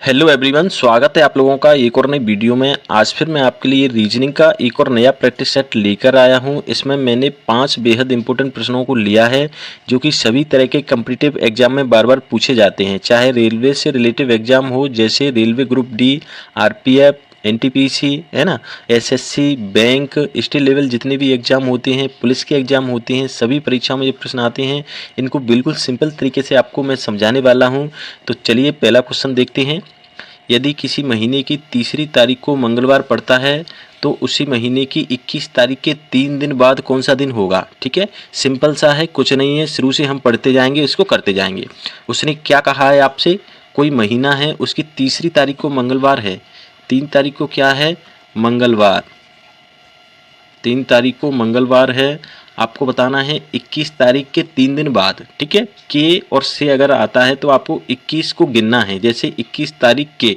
Hello everyone, स्वागत है आप लोगों का एक और नई वीडियो में। आज फिर मैं आपके लिए रीजनिंग का एक और नया प्रैक्टिस सेट लेकर आया हूं। इसमें मैंने 5 बेहद इंपॉर्टेंट प्रश्नों को लिया है जो कि सभी तरह के कॉम्पिटिटिव एग्जाम में बार बार पूछे जाते हैं, चाहे रेलवे से रिलेटिव एग्जाम हो जैसे railway group D, RPF, NTPC, है ना, एसएससी, बैंक, स्टेट लेवल जितने भी एग्जाम होते हैं, पुलिस के एग्जाम होते हैं, सभी परीक्षाओं में ये प्रश्न आते हैं। इनको बिल्कुल सिंपल तरीके से आपको मैं समझाने वाला हूं। तो चलिए पहला क्वेश्चन देखते हैं। यदि किसी महीने की तीसरी तारीख को मंगलवार पड़ता है तो उसी महीने की 21 तारीख के 3 दिन बाद कौन सा दिन होगा। ठीक है, सिंपल सा है, कुछ नहीं है, शुरू से हम पढ़ते जाएंगे, इसको करते जाएंगे। उसने क्या कहा है आपसे, कोई महीना है, उसकी तीसरी तारीख को मंगलवार है, 3 तारीख को क्या है, मंगलवार, 3 तारीख को मंगलवार है। आपको बताना है 21 तारीख के 3 दिन बाद। ठीक है, के और से अगर आता है तो आपको 21 को गिनना है। जैसे 21 तारीख के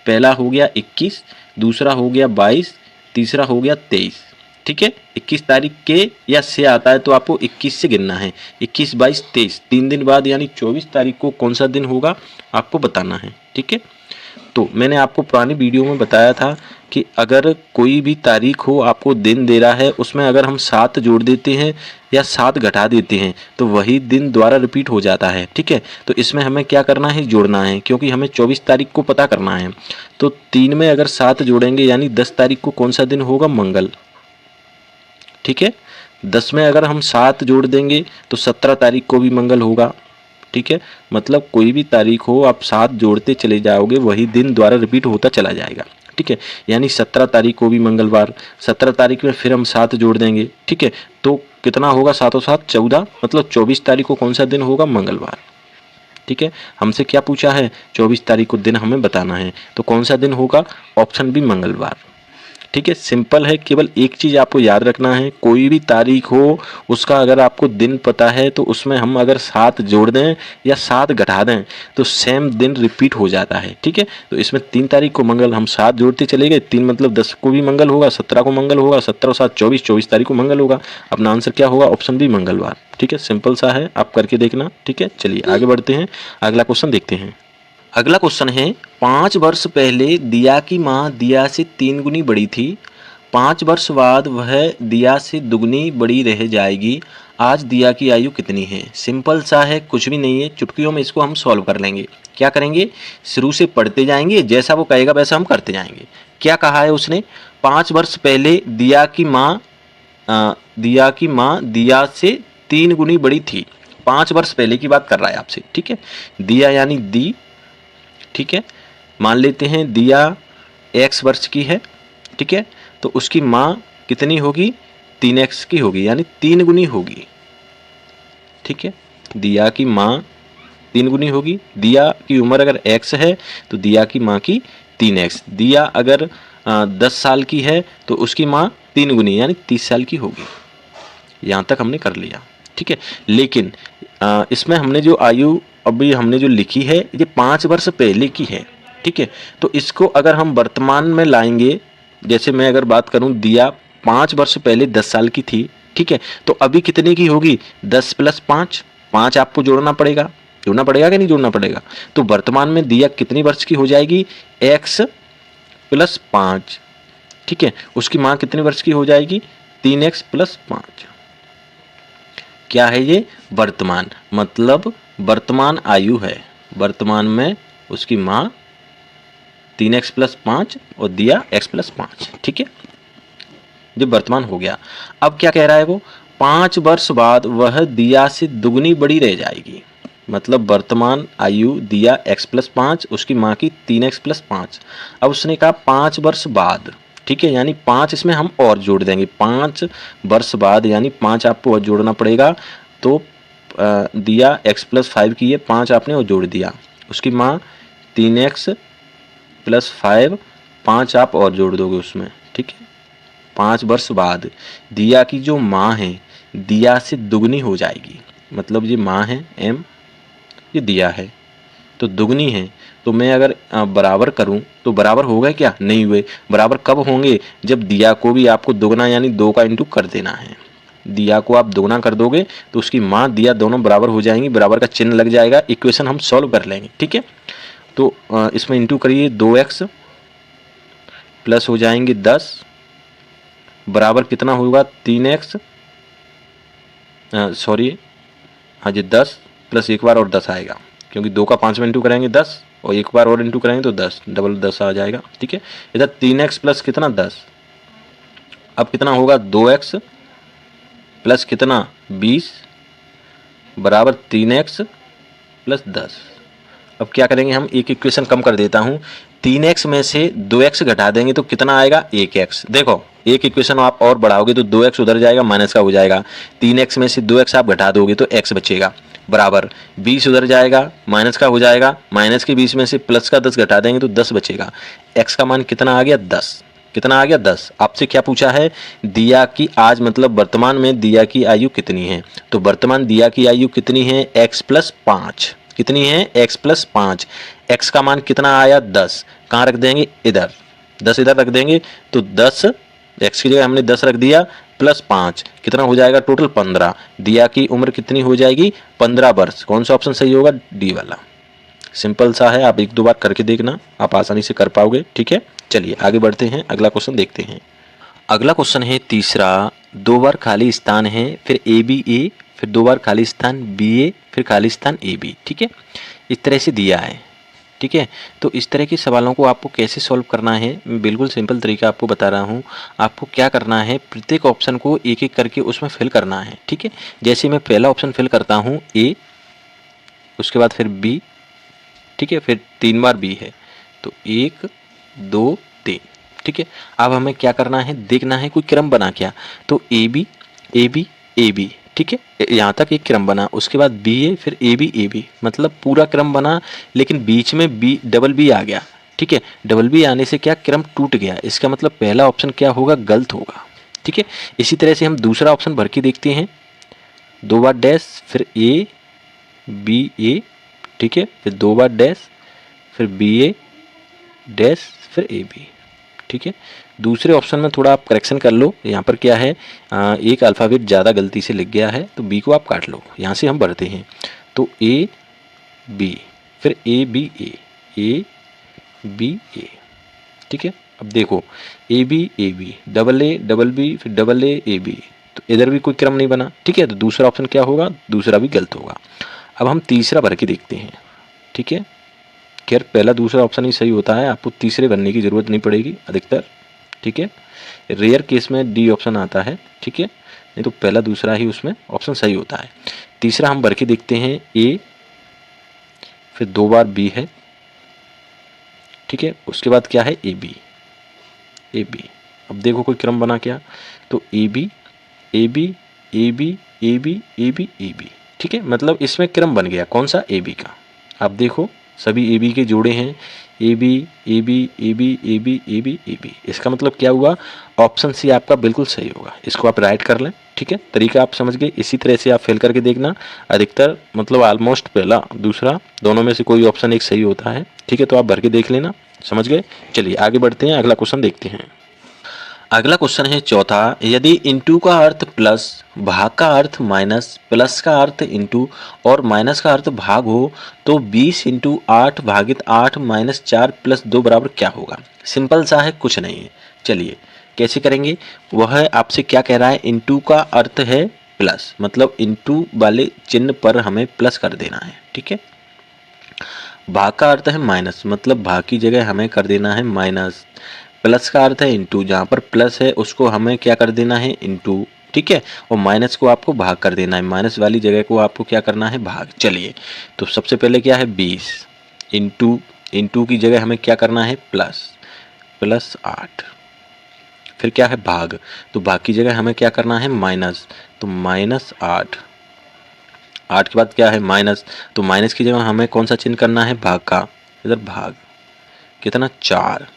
पहला हो गया 21, दूसरा हो गया 22, तीसरा हो गया 23। ठीक है, 21 तारीख के या से आता है तो आपको 21 से गिनना है। 21, 22, 23, 3 दिन बाद यानी 24 तारीख को कौन सा दिन होगा आपको बताना है। ठीक है, तो मैंने आपको पुरानी वीडियो में बताया था कि अगर कोई भी तारीख हो, आपको दिन दे रहा है, उसमें अगर हम 7 जोड़ देते हैं या 7 घटा देते हैं तो वही दिन दोबारा रिपीट हो जाता है। ठीक है, तो इसमें हमें क्या करना है, जोड़ना है, क्योंकि हमें 24 तारीख को पता करना है। तो 3 में अगर 7 जोड़ेंगे यानी 10 तारीख को कौन सा दिन होगा, मंगल। ठीक है, 10 में अगर हम 7 जोड़ देंगे तो 17 तारीख को भी मंगल होगा। ठीक है, मतलब कोई भी तारीख हो, आप 7 जोड़ते चले जाओगे, वही दिन द्वारा रिपीट होता चला जाएगा। ठीक है, यानी 17 तारीख को भी मंगलवार, 17 तारीख में फिर हम 7 जोड़ देंगे। ठीक है, तो कितना होगा, 7 और 7 14, मतलब 24 तारीख को कौन सा दिन होगा, मंगलवार। ठीक है, हमसे क्या पूछा है, 24 तारीख को दिन हमें बताना है, तो कौन सा दिन होगा, ऑप्शन बी मंगलवार। ठीक है, सिंपल है, केवल एक चीज़ आपको याद रखना है, कोई भी तारीख हो उसका अगर आपको दिन पता है तो उसमें हम अगर 7 जोड़ दें या 7 घटा दें तो सेम दिन रिपीट हो जाता है। ठीक है, तो इसमें 3 तारीख को मंगल, हम 7 जोड़ते चले गए, 3 मतलब 10 को भी मंगल होगा, 17 को मंगल होगा, 17 और 7 24, 24 तारीख को मंगल होगा। अपना आंसर क्या होगा, ऑप्शन बी मंगलवार। ठीक है, सिंपल सा है, आप करके देखना। ठीक है, चलिए आगे बढ़ते हैं, अगला क्वेश्चन देखते हैं। अगला क्वेश्चन है, 5 वर्ष पहले दिया की माँ दिया से 3 गुनी बड़ी थी, 5 वर्ष बाद वह दिया से दुगनी बड़ी रह जाएगी, आज दिया की आयु कितनी है। सिंपल सा है, कुछ भी नहीं है, चुटकियों में इसको हम सॉल्व कर लेंगे। क्या करेंगे, शुरू से पढ़ते जाएंगे, जैसा वो कहेगा वैसा हम करते जाएंगे। क्या कहा है उसने, 5 वर्ष पहले दिया की माँ दिया से 3 गुनी बड़ी थी। 5 वर्ष पहले की बात कर रहा है आपसे। ठीक है, दिया यानी दी। ठीक है, मान लेते हैं दिया x वर्ष की है। ठीक है, तो उसकी माँ कितनी होगी, 3x की होगी, यानी 3 गुनी होगी। ठीक है, दिया की माँ 3 गुनी होगी। दिया की उम्र अगर x है तो दिया की माँ की 3x। दिया अगर 10 साल की है तो उसकी माँ 3 गुनी यानी 30 साल की होगी। यहाँ तक हमने कर लिया। ठीक है, लेकिन इसमें हमने जो आयु अभी हमने जो लिखी है ये 5 वर्ष पहले की है। ठीक है, तो इसको अगर हम वर्तमान में लाएंगे, जैसे मैं अगर बात करूं, दिया 5 वर्ष पहले 10 साल की थी। ठीक है, तो अभी कितने की होगी, 10 + 5, 5 आपको जोड़ना पड़ेगा कि नहीं जोड़ना पड़ेगा। तो वर्तमान में दिया कितनी वर्ष की हो जाएगी, x + 5। ठीक है, उसकी माँ कितने वर्ष की हो जाएगी, 3x + 5। क्या है ये, वर्तमान, मतलब वर्तमान आयु है। वर्तमान में उसकी माँ 3x + 5 और दिया x + 5। ठीक है, जब वर्तमान हो गया, अब क्या कह रहा है वो, 5 वर्ष बाद वह दिया से दुगनी बड़ी रह जाएगी। मतलब वर्तमान आयु दिया x + 5, उसकी माँ की 3x + 5। अब उसने कहा 5 वर्ष बाद। ठीक है, यानी 5 इसमें हम और जोड़ देंगे, 5 वर्ष बाद यानी 5 आपको और जोड़ना पड़ेगा। तो दिया x + 5 की है, 5 आपने और जोड़ दिया, उसकी माँ 3x + 5, 5 आप और जोड़ दोगे उसमें। ठीक है, 5 वर्ष बाद दिया की जो माँ है दिया से दुगनी हो जाएगी। मतलब ये माँ है m, ये दिया है तो दुगनी है। तो मैं अगर बराबर करूं तो बराबर हो गए क्या, नहीं हुए। बराबर कब होंगे, जब दिया को भी आपको दुगना यानी 2 का इंटू कर देना है। दिया को आप दोगुना कर दोगे तो उसकी माँ दिया दोनों बराबर हो जाएंगी, बराबर का चिन्ह लग जाएगा, इक्वेशन हम सॉल्व कर लेंगे। ठीक है, तो इसमें इंटू करिए 2x प्लस हो जाएंगे 10 बराबर कितना होगा 3x, सॉरी हाँ जी 10 प्लस एक बार और 10 आएगा, क्योंकि 2 का 5 में इंटू करेंगे 10 और एक बार और इंटू करेंगे तो 10 डबल 10 आ जाएगा। ठीक है, इधर 3x प्लस कितना 10, अब कितना होगा 2x प्लस कितना 20 बराबर 3x प्लस 10। अब क्या करेंगे हम, एक इक्वेशन कम कर देता हूँ, 3x में से 2x घटा देंगे तो कितना आएगा 1x। देखो एक इक्वेशन आप और बढ़ाओगे तो 2x उधर जाएगा माइनस का हो जाएगा, 3x में से 2x आप घटा दोगे तो x बचेगा बराबर 20 उधर जाएगा माइनस का हो जाएगा, माइनस के 20 में से प्लस का 10 घटा देंगे तो 10 बचेगा। x का मान कितना आ गया 10, कितना आ गया 10। आपसे क्या पूछा है, दिया की आज मतलब वर्तमान में दिया की आयु कितनी है, तो वर्तमान दिया की आयु कितनी है x प्लस 5, कितनी है x प्लस 5। x का मान कितना आया 10, कहाँ रख देंगे इधर, 10 इधर रख देंगे तो 10 x की जगह हमने 10 रख दिया प्लस 5 कितना हो जाएगा टोटल 15। दिया की उम्र कितनी हो जाएगी 15 वर्ष। कौन सा ऑप्शन सही होगा, डी वाला। सिंपल सा है, आप एक दो बार करके देखना, आप आसानी से कर पाओगे। ठीक है, चलिए आगे बढ़ते हैं, अगला क्वेश्चन देखते हैं। अगला क्वेश्चन है तीसरा, 2 बार खाली स्थान है, फिर ए बी ए, फिर 2 बार खाली स्थान बी ए, फिर खाली स्थान ए बी। ठीक है, इस तरह से दिया है। ठीक है, तो इस तरह के सवालों को आपको कैसे सॉल्व करना है, मैं बिल्कुल सिंपल तरीका आपको बता रहा हूँ। आपको क्या करना है, प्रत्येक ऑप्शन को एक एक करके उसमें फिल करना है। ठीक है, जैसे मैं पहला ऑप्शन फिल करता हूँ ए, उसके बाद फिर बी, ठीक है, फिर 3 बार बी है तो 1 2 3। ठीक है, अब हमें क्या करना है, देखना है कोई क्रम बना क्या, तो A B A B A B. ठीक है, यहाँ तक एक क्रम बना, उसके बाद बी ए, फिर ए बी, मतलब पूरा क्रम बना, लेकिन बीच में बी डबल बी आ गया। ठीक है, डबल बी आने से क्या क्रम टूट गया, इसका मतलब पहला ऑप्शन क्या होगा, गलत होगा। ठीक है, इसी तरह से हम दूसरा ऑप्शन भर के देखते हैं, 2 बार डैश, फिर ए बी ए, ठीक है, फिर 2 बार डैश, फिर बी ए डैश, फिर ए बी। ठीक है, दूसरे ऑप्शन में थोड़ा आप करेक्शन कर लो, यहाँ पर क्या है एक अल्फ़ाबेट ज़्यादा गलती से लिख गया है तो बी को आप काट लो। यहाँ से हम बढ़ते हैं तो ए बी, फिर ए बी ए। ठीक है, अब देखो ए बी डबल बी फिर डबल ए बी, तो इधर भी कोई क्रम नहीं बना। ठीक है, तो दूसरा ऑप्शन क्या होगा, दूसरा भी गलत होगा। अब हम तीसरा भर के देखते हैं। ठीक है, खैर पहला दूसरा ऑप्शन ही सही होता है, आपको तीसरे भरने की ज़रूरत नहीं पड़ेगी अधिकतर। ठीक है, रेयर केस में डी ऑप्शन आता है। ठीक है, नहीं तो पहला दूसरा ही उसमें ऑप्शन सही होता है। तीसरा हम भर के देखते हैं ए, फिर 2 बार बी है। ठीक है, उसके बाद क्या है ए बी। अब देखो कोई क्रम बना क्या, तो A B A B A B A B A B A B. ठीक है, मतलब इसमें क्रम बन गया, कौन सा, ए बी का। आप देखो सभी ए बी के जोड़े हैं, A B A B A B A B A B A B, इसका मतलब क्या हुआ, ऑप्शन सी आपका बिल्कुल सही होगा। इसको आप राइट कर लें। ठीक है, तरीका आप समझ गए, इसी तरह से आप फिल करके देखना। अधिकतर मतलब ऑलमोस्ट पहला दूसरा दोनों में से कोई ऑप्शन एक सही होता है। ठीक है, तो आप भर के देख लेना, समझ गए। चलिए आगे बढ़ते हैं, अगला क्वेश्चन देखते हैं। अगला क्वेश्चन है चौथा, यदि इंटू का अर्थ प्लस, भाग का अर्थ माइनस, प्लस का अर्थ इंटू और माइनस का अर्थ भाग हो तो 20 इंटू 8 भागित 8 माइनस 4 प्लस 2 बराबर क्या होगा। सिंपल सा है, कुछ नहीं है। चलिए कैसे करेंगे, वह आपसे क्या कह रहा है, इंटू का अर्थ है प्लस, मतलब इंटू वाले चिन्ह पर हमें प्लस कर देना है। ठीक है, भाग का अर्थ है माइनस, मतलब भाग की जगह हमें कर देना है माइनस। प्लस का अर्थ है इंटू, जहाँ पर प्लस है उसको हमें क्या कर देना है, इंटू। ठीक है, और माइनस को आपको भाग कर देना है, माइनस वाली जगह को आपको क्या करना है, भाग। चलिए तो सबसे पहले क्या है 20 इंटू, इंटू की जगह हमें क्या करना है, प्लस 8, फिर क्या है भाग, तो भाग की जगह हमें क्या करना है, माइनस, तो माइनस 8 के बाद क्या है माइनस, तो माइनस की जगह हमें कौन सा चिन्ह करना है, भाग का, इधर भाग कितना 4,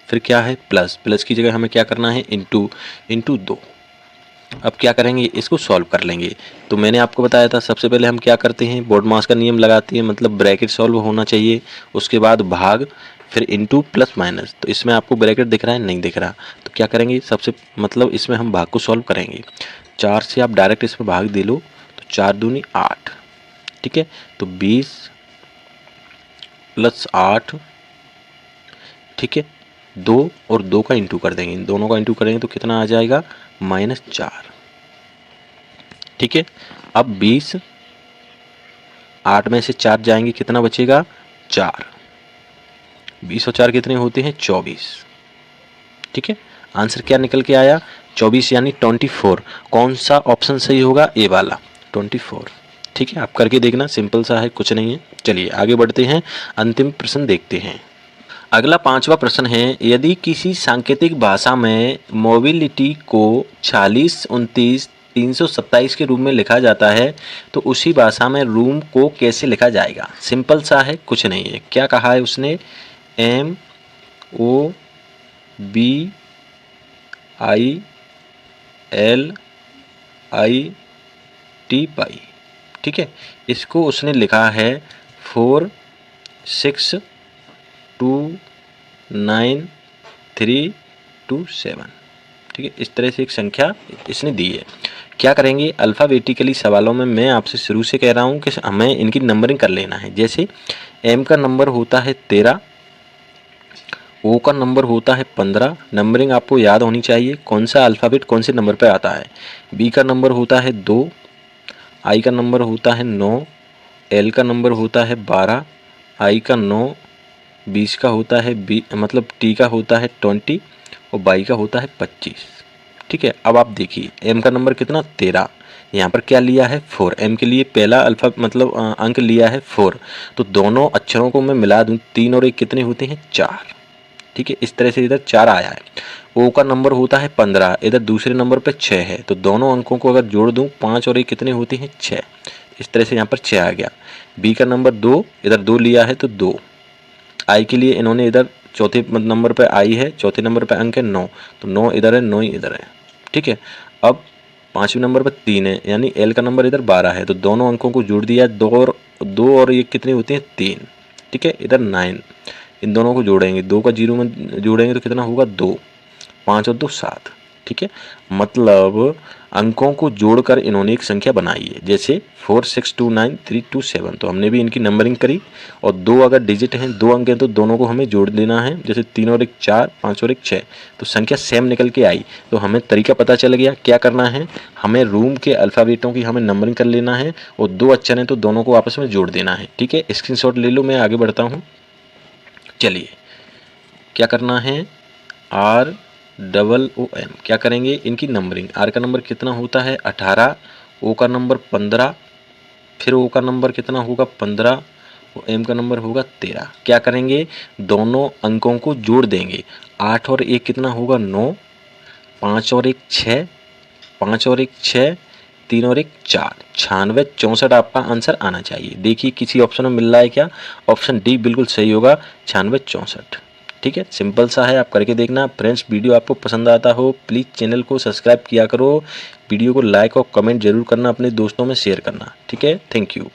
फिर क्या है प्लस, प्लस की जगह हमें क्या करना है, इंटू 2। अब क्या करेंगे, इसको सॉल्व कर लेंगे। तो मैंने आपको बताया था सबसे पहले हम क्या करते हैं, बोर्ड मास का नियम लगाते हैं, मतलब ब्रैकेट सॉल्व होना चाहिए, उसके बाद भाग, फिर इंटू प्लस माइनस। तो इसमें आपको ब्रैकेट दिख रहा है, नहीं दिख रहा, तो क्या करेंगे सबसे, मतलब इसमें हम भाग को सॉल्व करेंगे। 4 से आप डायरेक्ट इसमें भाग दे लो तो 4 दूनी 8। ठीक है, तो 20 प्लस 8, ठीक है, 2 और 2 का इंटू कर देंगे, इन दोनों का इंटू करेंगे तो कितना आ जाएगा -4, ठीक है। अब 20, 8 में से 4 जाएंगे, कितना बचेगा 4, 20 और 4 कितने होते हैं 24, ठीक है। आंसर क्या निकल के आया 24 यानी 24। कौन सा ऑप्शन सही होगा, ए वाला 24, ठीक है। आप करके देखना, सिंपल सा है, कुछ नहीं है। चलिए आगे बढ़ते हैं, अंतिम प्रश्न देखते हैं। अगला 5वां प्रश्न है, यदि किसी सांकेतिक भाषा में मोबिलिटी को 46, 29, 327 के रूप में लिखा जाता है तो उसी भाषा में रूम को कैसे लिखा जाएगा। सिंपल सा है, कुछ नहीं है। क्या कहा है उसने, MOBILIT पाई, ठीक है। इसको उसने लिखा है 4, 6, 2, 9, 3, 2, 7, ठीक है। इस तरह से एक संख्या इसने दी है। क्या करेंगे, अल्फ़ाबेटिकली सवालों में मैं आपसे शुरू से कह रहा हूँ कि हमें इनकी नंबरिंग कर लेना है। जैसे M का नंबर होता है 13, O का नंबर होता है 15, नंबरिंग आपको याद होनी चाहिए, कौन सा अल्फ़ाबेट कौन से नंबर पर आता है। B का नंबर होता है 2, I का नंबर होता है 9, L का नंबर होता है 12, I का 9, 20 का होता है मतलब T का होता है 20 और Y का होता है 25, ठीक है। अब आप देखिए M का नंबर कितना 13, यहाँ पर क्या लिया है 4, M के लिए पहला अल्फा मतलब अंक लिया है 4, तो दोनों अक्षरों को मैं मिला दूँ 3 और 1 कितने होते हैं 4, ठीक है। इस तरह से इधर 4 आया है। O का नंबर होता है 15, इधर दूसरे नंबर पर 6 है, तो दोनों अंकों को अगर जोड़ दूँ 5 और 1 कितने होते हैं 6, इस तरह से यहाँ पर 6 आ गया। B का नंबर 2, इधर 2 लिया है तो 2। I के लिए इन्होंने इधर चौथे नंबर पर I है, चौथे नंबर पर अंक है 9, तो 9 इधर है 9 ही इधर है, ठीक है। अब 5वें नंबर पर 3 है, यानी L का नंबर इधर 12 है, तो दोनों अंकों को जोड़ दिया, 2 और ये कितने होते हैं 3, ठीक है। इधर 9, इन दोनों को जोड़ेंगे, 2 का 0 में जोड़ेंगे तो कितना होगा 2, 5 और 2 7, ठीक है। मतलब अंकों को जोड़कर इन्होंने एक संख्या बनाई है, जैसे 4, 6, 2, 9, 3, 2, 7, तो हमने भी इनकी नंबरिंग करी। और 2 अगर डिजिट हैं, 2 अंक हैं, तो दोनों को हमें जोड़ देना है, जैसे 3 और 1 4, 5 और 1 6, तो संख्या सेम निकल के आई। तो हमें तरीका पता चल गया, क्या करना है, हमें रूम के अल्फ़ाबेटों की हमें नंबरिंग कर लेना है, और 2 अक्षर हैं तो दोनों को आपस में जोड़ देना है, ठीक है। स्क्रीनशॉट ले लो, मैं आगे बढ़ता हूँ। चलिए क्या करना है, ROOM, क्या करेंगे इनकी नंबरिंग। R का नंबर कितना होता है 18, O का नंबर 15, फिर O का नंबर कितना होगा 15 और M का नंबर होगा 13। क्या करेंगे, दोनों अंकों को जोड़ देंगे, 8 और 1 कितना होगा 9, 5 और 1 6, 5 और 1 6, 3 और 1 4, 96, 64 आपका आंसर आना चाहिए। देखिए किसी ऑप्शन में मिल रहा है क्या, ऑप्शन डी बिल्कुल सही होगा, 96, 64, ठीक है। सिंपल सा है, आप करके देखना। फ्रेंड्स वीडियो आपको पसंद आता हो प्लीज़ चैनल को सब्सक्राइब किया करो, वीडियो को लाइक और कमेंट जरूर करना, अपने दोस्तों में शेयर करना, ठीक है। Thank you.